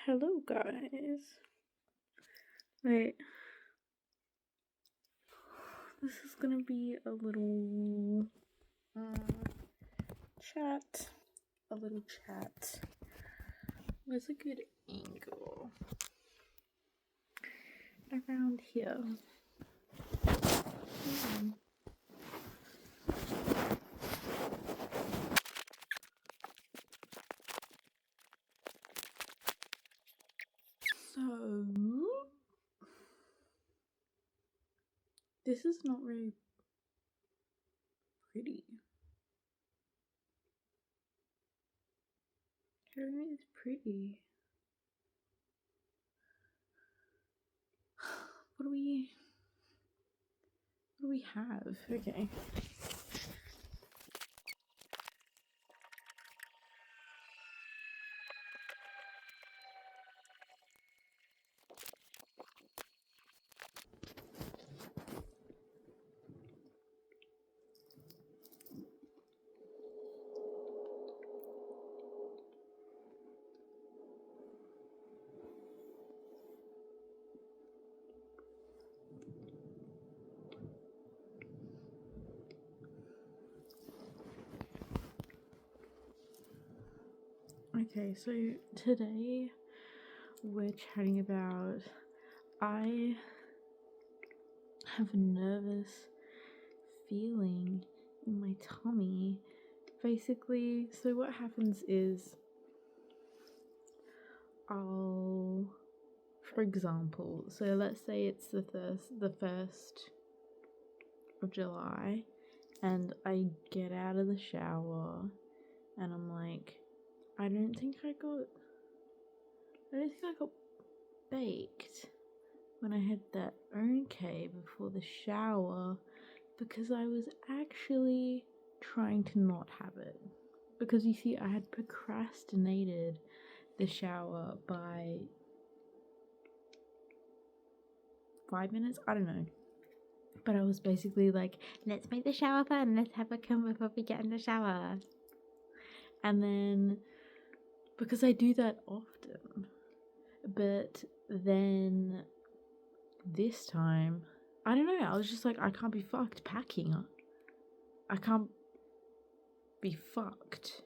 Hello, guys. Wait, this is gonna be a little chat. A little chat. Where's a good angle? Around here. So, this is not very pretty. Everything is pretty. What do we have? Okay. Okay, so today we're chatting about I have a nervous feeling in my tummy. Basically, so what happens is for example, so let's say it's the 1st of July and I get out of the shower and I'm like, I don't think I got baked when I had that okay before the shower, because I was actually trying to not have it. Because you see, I had procrastinated the shower by 5 minutes, I don't know. But I was basically like, let's make the shower fun, let's have a come before we get in the shower. And then, because I do that often, but then this time, I don't know, I was just like, I can't be fucked packing. I can't be fucked.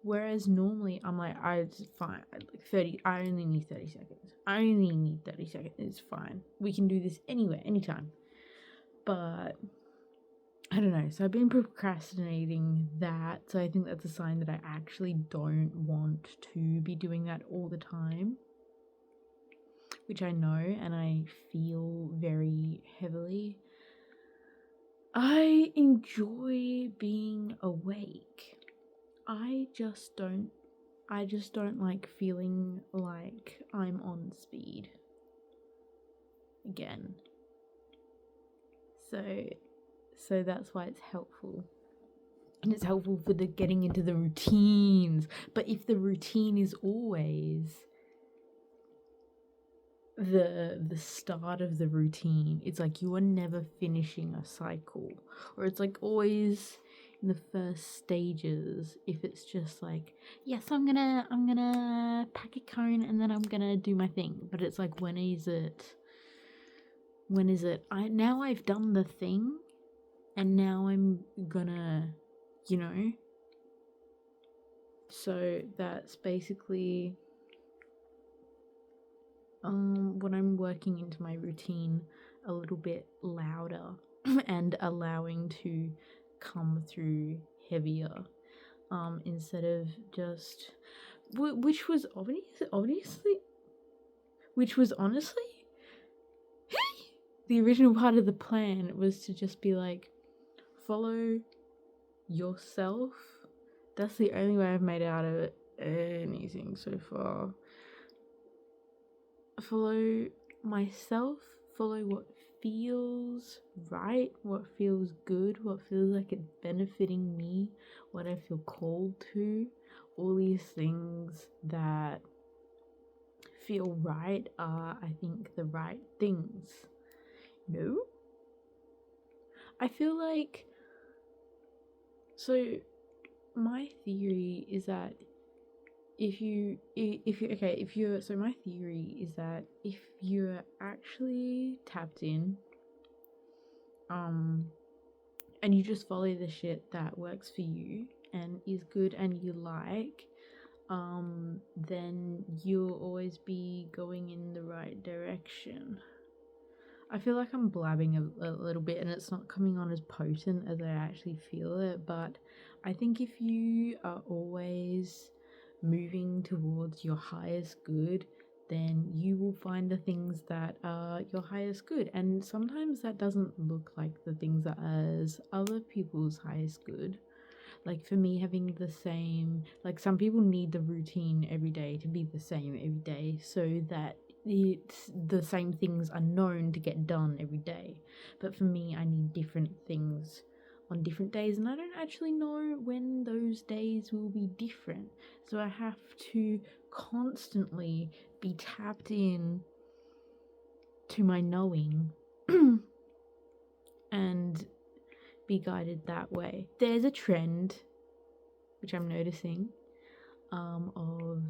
Whereas normally I'm like, it's fine. I only need 30 seconds. It's fine. We can do this anywhere, anytime. But I don't know. So I've been procrastinating that. So I think that's a sign that I actually don't want to be doing that all the time, which I know and I feel very heavily. I enjoy being awake. I just don't like feeling like I'm on speed again. So that's why it's helpful. And it's helpful for the getting into the routines. But if the routine is always the start of the routine, it's like you are never finishing a cycle. Or it's like always in the first stages, if it's just like, yes, I'm gonna pack a cone and then I'm gonna do my thing. But it's like, when is it? Now I've done the thing and now I'm gonna, so that's basically when I'm working into my routine a little bit louder and allowing to come through heavier, instead of just, which was honestly the original part of the plan was to just be like, follow yourself. That's the only way I've made out of it anything so far. Follow myself, follow what feels right, what feels good, what feels like it's benefiting me, what I feel called to. All these things that feel right are, I think, the right things. No? I feel like, so my theory is that if you're, so my theory is that if you're actually tapped in, and you just follow the shit that works for you and is good and you like, then you'll always be going in the right direction. I feel like I'm blabbing a little bit and it's not coming on as potent as I actually feel it, but I think if you are always moving towards your highest good, then you will find the things that are your highest good. And sometimes that doesn't look like the things that are as other people's highest good. Like for me, having the same, like some people need the routine every day to be the same every day so that it's the same things are known to get done every day. But for me, I need different things on different days, and I don't actually know when those days will be different. So I have to constantly be tapped in to my knowing and be guided that way. There's a trend which I'm noticing of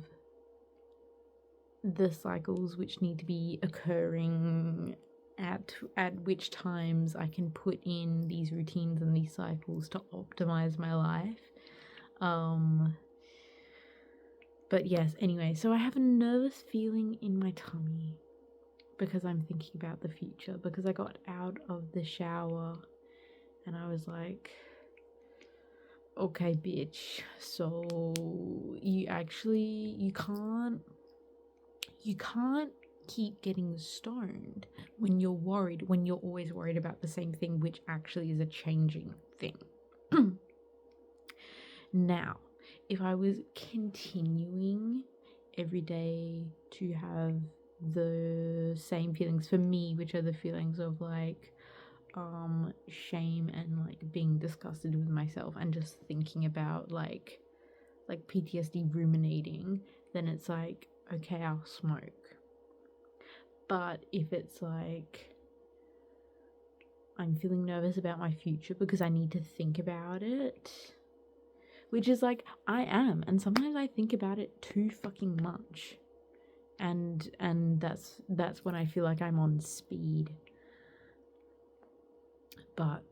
the cycles which need to be occurring at which times I can put in these routines and these cycles to optimize my life. But yes, anyway, so I have a nervous feeling in my tummy because I'm thinking about the future, because I got out of the shower and I was like, okay, bitch, so you can't keep getting stoned when you're worried, when you're always worried about the same thing, which actually is a changing thing. Now, if I was continuing every day to have the same feelings for me, which are the feelings of like shame and like being disgusted with myself and just thinking about like PTSD ruminating, then it's like, okay, I'll smoke. But if it's like I'm feeling nervous about my future because I need to think about it, which is like I am, and sometimes I think about it too fucking much, and that's when I feel like I'm on speed. But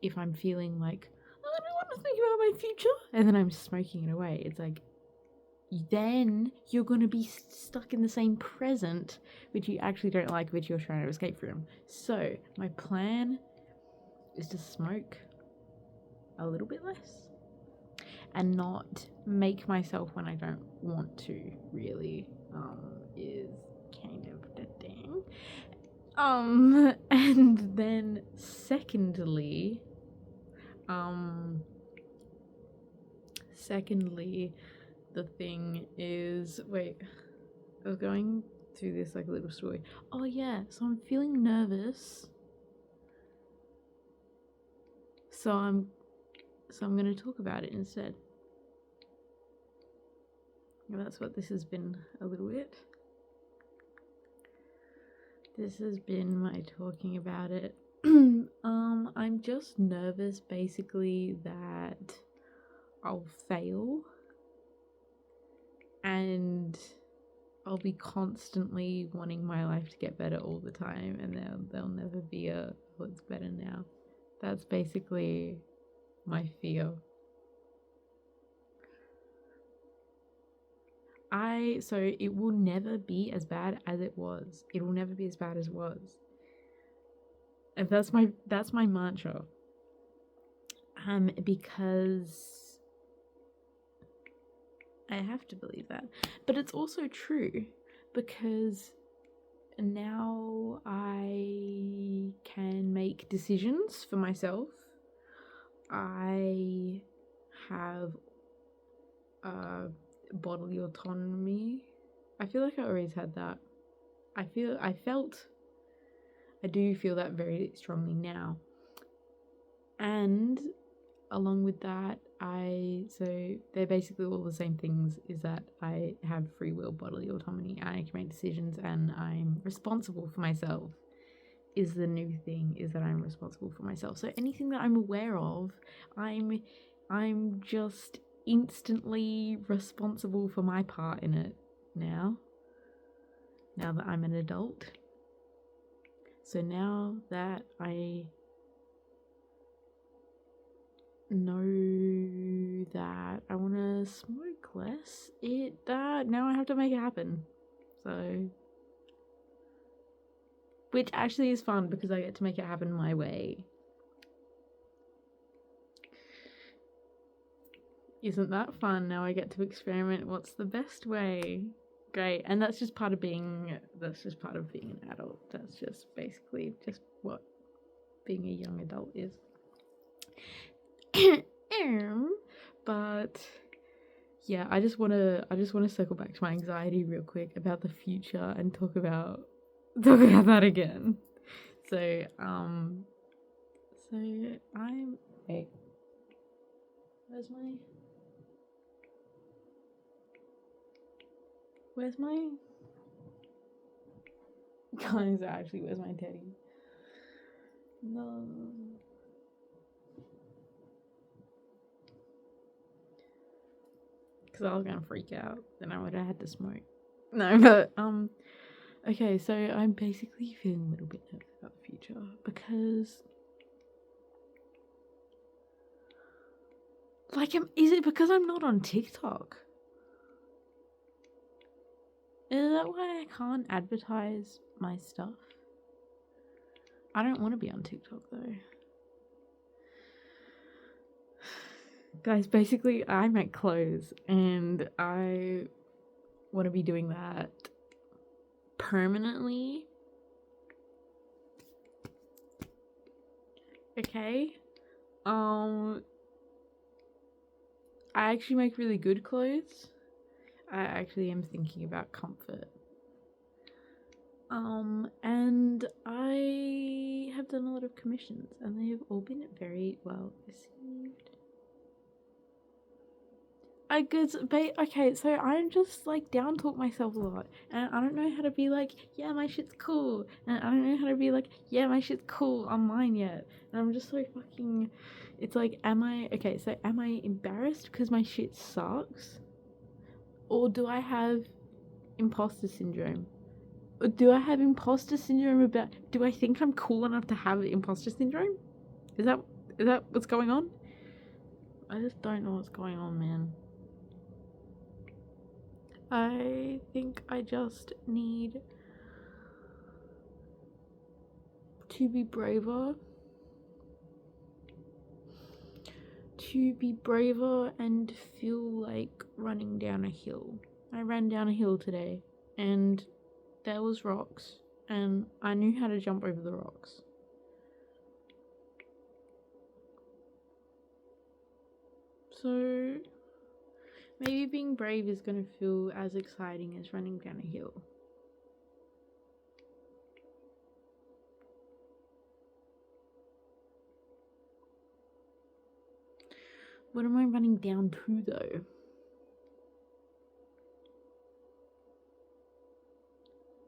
if I'm feeling like I don't want to think about my future, and then I'm smoking it away, it's like then you're going to be stuck in the same present which you actually don't like, which you're trying to escape from. So my plan is to smoke a little bit less and not make myself when I don't want to, really, is kind of the thing. And then secondly, the thing is, wait, I was going through this like a little story. Oh yeah, so I'm feeling nervous. So I'm going to talk about it instead. And that's what this has been a little bit. This has been my talking about it. I'm just nervous basically that I'll fail and I'll be constantly wanting my life to get better all the time, and there'll never be a what's better now. That's basically my fear. So it will never be as bad as it was. It will never be as bad as it was. And that's my mantra. Because I have to believe that. But it's also true, because now I can make decisions for myself. I have bodily autonomy. I feel like I always had that. I do feel that very strongly now. And along with that, so they're basically all the same things, is that I have free will, bodily autonomy, and I can make decisions, and I'm responsible for myself. Is the new thing, is that I'm responsible for myself. So anything that I'm aware of, I'm just instantly responsible for my part in it now that I'm an adult. So now that I know that I want to smoke less, now I have to make it happen. So, which actually is fun because I get to make it happen my way. Isn't that fun? Now I get to experiment what's the best way. Great. And that's just part of being an adult. That's just basically just what being a young adult is. But yeah, I just want to circle back to my anxiety real quick about the future and talk about that again. So I'm wait. Where's my guys, actually, where's my teddy? No. Because I was gonna freak out. Then I would have had to smoke. No, but okay, so I'm basically feeling a little bit nervous about the future because is it because I'm not on TikTok? Is that why I can't advertise my stuff? I don't want to be on TikTok though. Guys, basically I make clothes and I want to be doing that permanently. Okay. I actually make really good clothes. I actually am thinking about comfort. And I have done a lot of commissions and they have all been very well received. Okay, so I'm just down talk myself a lot, and I don't know how to be yeah, my shit's cool, and I don't know how to be yeah, my shit's cool online yet, and I'm just so fucking, it's am I embarrassed because my shit sucks, or do I have imposter syndrome? Or do I have imposter syndrome do I think I'm cool enough to have imposter syndrome? Is that what's going on? I just don't know what's going on, man. I think I just need to be braver. And feel like running down a hill. I ran down a hill today and there was rocks and I knew how to jump over the rocks. So maybe being brave is going to feel as exciting as running down a hill. What am I running down to though?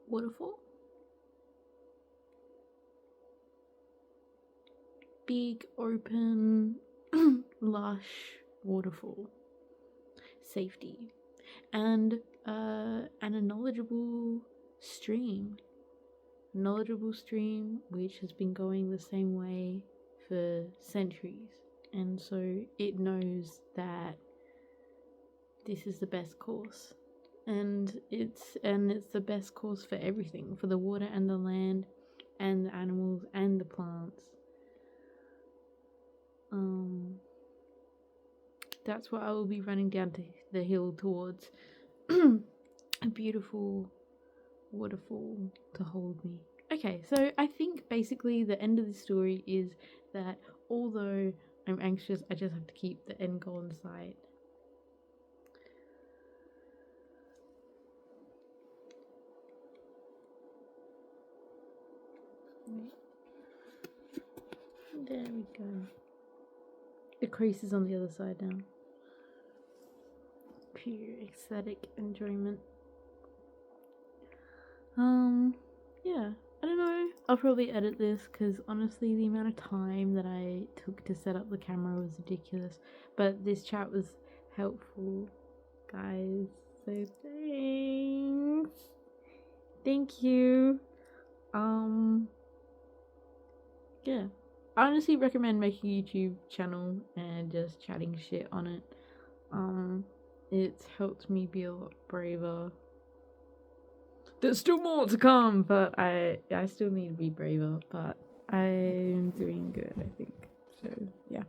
Waterfall? Big, open, lush waterfall. Safety. And a knowledgeable stream. Which has been going the same way for centuries. And so it knows that this is the best course. And it's the best course for everything, for the water and the land and the animals and the plants. That's what I will be running down to the hill towards. A beautiful waterfall to hold me. Okay, so I think basically the end of the story is that although I'm anxious, I just have to keep the end goal in sight. There we go. The crease is on the other side now. Pure aesthetic enjoyment. Yeah, I don't know. I'll probably edit this because honestly the amount of time that I took to set up the camera was ridiculous. But this chat was helpful, guys. So thanks. Thank you. Yeah. I honestly recommend making a YouTube channel and just chatting shit on it. It's helped me be a lot braver. There's still more to come, but I still need to be braver, but I'm doing good, I think. So, yeah.